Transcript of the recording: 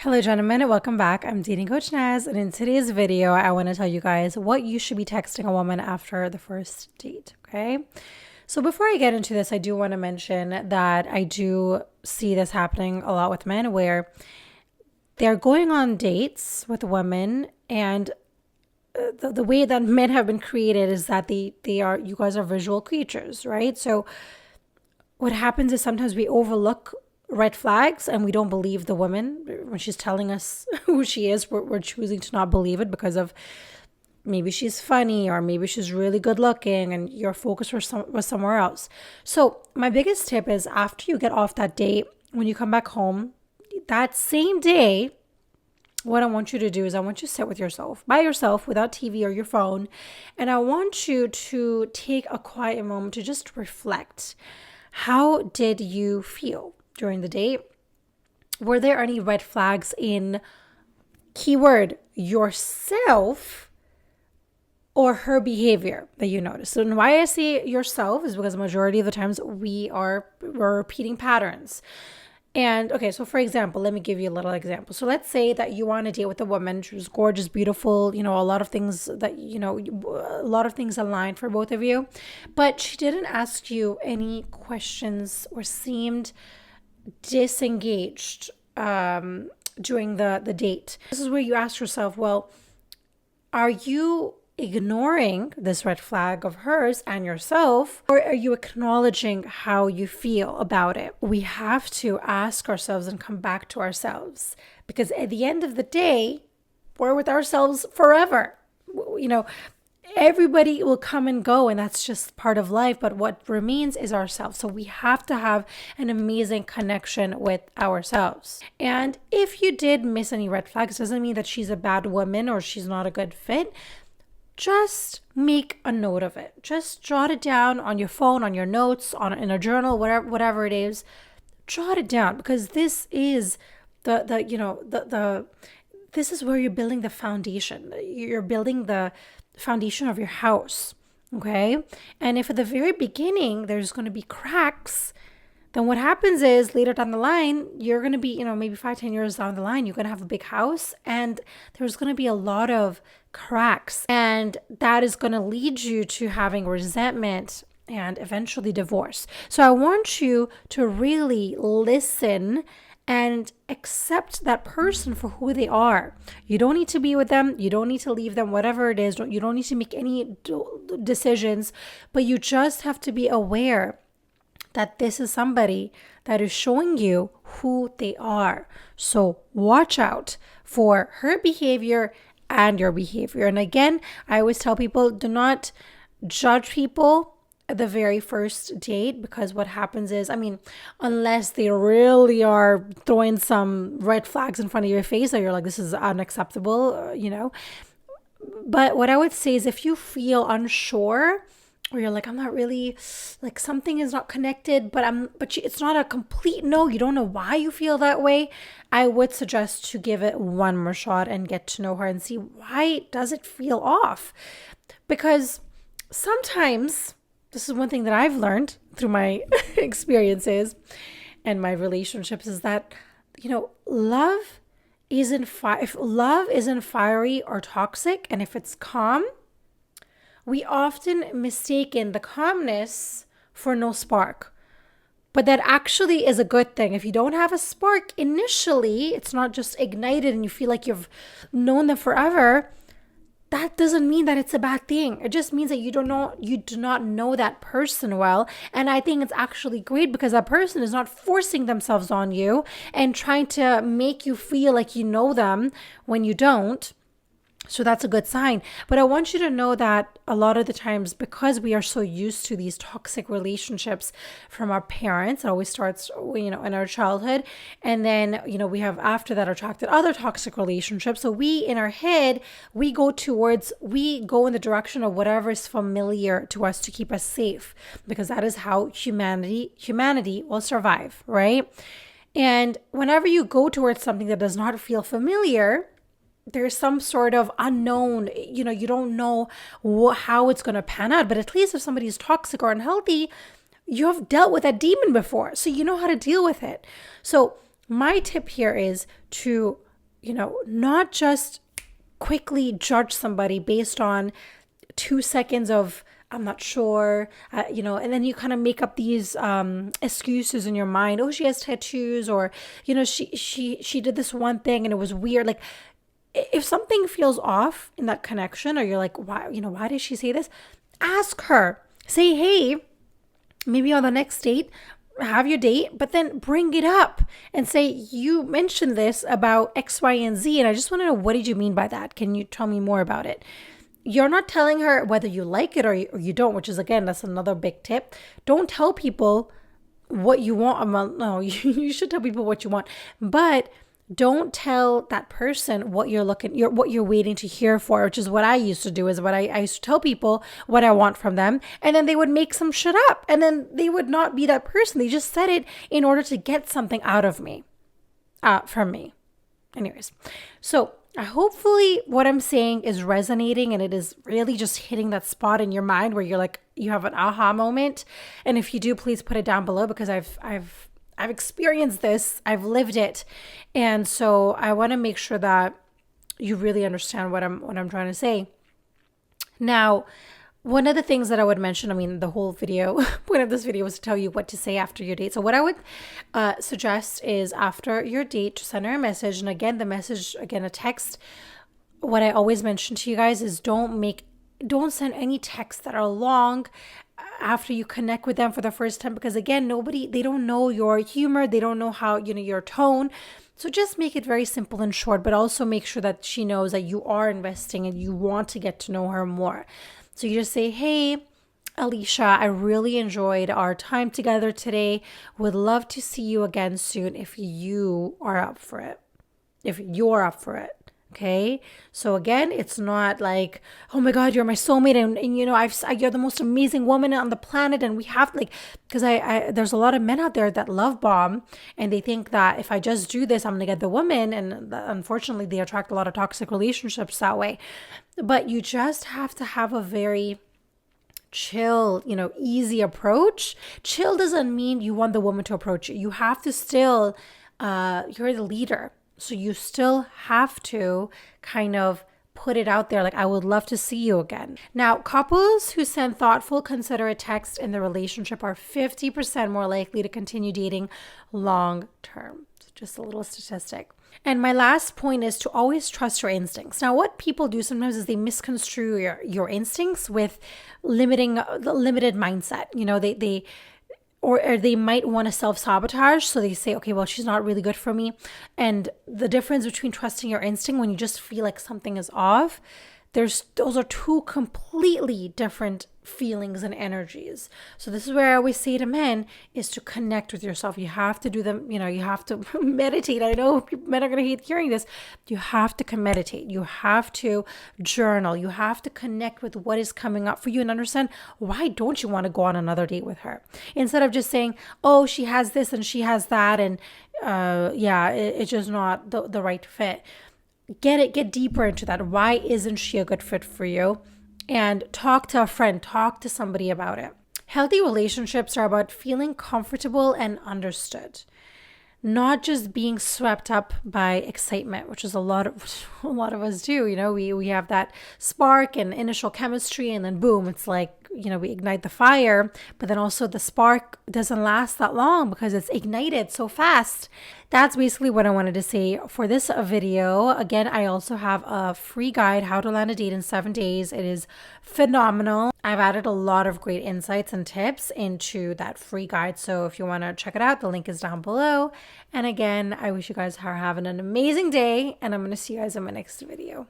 Hello gentlemen, and welcome back. I'm dating coach Naz, and in today's video, I want to tell you guys what you should be texting a woman after the first date, okay? So before I get into this, I do want to mention that I do see this happening a lot with men where they're going on dates with women, and the way that men have been created is that you guys are visual creatures, right? So what happens is sometimes we overlook red flags and we don't believe the woman when she's telling us who she is. We're choosing to not believe it because of maybe she's funny or maybe she's really good looking and your focus was somewhere else. So my biggest tip is after you get off that date, when you come back home, that same day, what I want you to do is I want you to sit with yourself, by yourself, without TV or your phone. And I want you to take a quiet moment to just reflect. How did you feel during the date? Were there any red flags in keyword yourself or her behavior that you noticed? So why I say yourself is because the majority of the times we're repeating patterns. And okay, so for example, let me give you a little example. So let's say that you want to date with a woman. She was gorgeous, beautiful, a lot of things a lot of things aligned for both of you, but she didn't ask you any questions or seemed disengaged during the date. This is where you ask yourself, well, are you ignoring this red flag of hers and yourself, or are you acknowledging how you feel about it? We have to ask ourselves and come back to ourselves, because at the end of the day, we're with ourselves forever. Everybody will come and go, and that's just part of life, but what remains is ourselves. So we have to have an amazing connection with ourselves. And if you did miss any red flags, doesn't mean that she's a bad woman or she's not a good fit. Just make a note of it. Just jot it down on your phone, on your notes, in a journal, whatever it is. Jot it down, because this is this is where you're building the foundation. You're building the foundation of your house, okay? And if at the very beginning there's going to be cracks, then what happens is later down the line, you're going to be, maybe 5-10 years down the line, you're going to have a big house and there's going to be a lot of cracks, and that is going to lead you to having resentment and eventually divorce. So I want you to really listen and accept that person for who they are. You don't need to be with them. You don't need to leave them, whatever it is. You don't need to make any decisions, but you just have to be aware that this is somebody that is showing you who they are. So watch out for her behavior and your behavior. And again, I always tell people, do not judge people at the very first date, because what happens is, unless they really are throwing some red flags in front of your face that you're like, this is unacceptable, But what I would say is, if you feel unsure, or you're like, I'm not really, like, something is not connected, but it's not a complete no, you don't know why you feel that way, I would suggest to give it one more shot and get to know her and see, why does it feel off? Because sometimes, this is one thing that I've learned through my experiences and my relationships, is that, love isn't if love isn't fiery or toxic, and if it's calm, we often mistaken the calmness for no spark. But that actually is a good thing. If you don't have a spark initially, it's not just ignited and you feel like you've known them forever, that doesn't mean that it's a bad thing. It just means that you do not know that person well. And I think it's actually great, because that person is not forcing themselves on you and trying to make you feel like you know them when you don't. So that's a good sign. But I want you to know that a lot of the times, because we are so used to these toxic relationships from our parents, it always starts, in our childhood. And then, we have after that attracted other toxic relationships. So we, in our head, we go in the direction of whatever is familiar to us to keep us safe, because that is how humanity will survive, right? And whenever you go towards something that does not feel familiar, there's some sort of unknown, you don't know how it's going to pan out. But at least if somebody is toxic or unhealthy, you have dealt with that demon before, so you know how to deal with it. So my tip here is to not just quickly judge somebody based on 2 seconds of I'm not sure, and then you kind of make up these excuses in your mind. Oh, she has tattoos, or she did this one thing and it was weird. Like, if something feels off in that connection, or you're like, why did she say this? Ask her. Say, hey, maybe on the next date, have your date, but then bring it up and say, you mentioned this about X, Y, and Z, and I just want to know, what did you mean by that? Can you tell me more about it? You're not telling her whether you like it or you don't, which is, again, that's another big tip. Don't tell people what you want. No, you should tell people what you want, but don't tell that person what what you're waiting to hear for, which is what I used to do. Is what I used to tell people what I want from them, and then they would make some shit up, and then they would not be that person. They just said it in order to get something out of me, from me. Anyways, so hopefully what I'm saying is resonating, and it is really just hitting that spot in your mind where you're like, you have an aha moment. And if you do, please put it down below, because I've experienced this, I've lived it. And so I want to make sure that you really understand what I'm trying to say. Now, one of the things that I would mention, I mean, the whole video, point of this video was to tell you what to say after your date. So what I would suggest is, after your date, to send her a message. And again, a text. What I always mention to you guys is don't send any texts that are long after you connect with them for the first time, because again, they don't know your humor. They don't know how, your tone. So just make it very simple and short, but also make sure that she knows that you are investing and you want to get to know her more. So you just say, hey, Alicia, I really enjoyed our time together today. Would love to see you again soon if you are up for it. If you're up for it. Okay. So again, it's not like, oh my God, you're my soulmate. And you're the most amazing woman on the planet. And we have because there's a lot of men out there that love bomb, and they think that if I just do this, I'm going to get the woman. And unfortunately, they attract a lot of toxic relationships that way. But you just have to have a very chill, easy approach. Chill doesn't mean you want the woman to approach you. You have to still, you're the leader. So you still have to kind of put it out there, like, I would love to see you again. Now, couples who send thoughtful, considerate text in the relationship are 50% more likely to continue dating long term. So just a little statistic. And my last point is to always trust your instincts. Now, what people do sometimes is they misconstrue your instincts with limited mindset. Or they might want to self-sabotage. So they say, okay, well, she's not really good for me. And the difference between trusting your instinct when you just feel like something is off, those are two completely different feelings and energies. So this is where I always say to men is to connect with yourself. You have to do them, you have to meditate. I know men are going to hate hearing this. You have to meditate. You have to journal. You have to connect with what is coming up for you and understand, why don't you want to go on another date with her? Instead of just saying, oh, she has this and she has that. And it's just not the right fit. Get deeper into that. Why isn't she a good fit for you? And talk to a friend, talk to somebody about it. Healthy relationships are about feeling comfortable and understood, not just being swept up by excitement, which is a lot of us do. We have that spark and initial chemistry, and then boom, it's like, we ignite the fire, but then also the spark doesn't last that long because it's ignited so fast. That's basically what I wanted to say for this video. Again, I also have a free guide, How to Land a Date in 7 Days. It is phenomenal. I've added a lot of great insights and tips into that free guide. So if you want to check it out, the link is down below. And again, I wish you guys are having an amazing day, and I'm going to see you guys in my next video.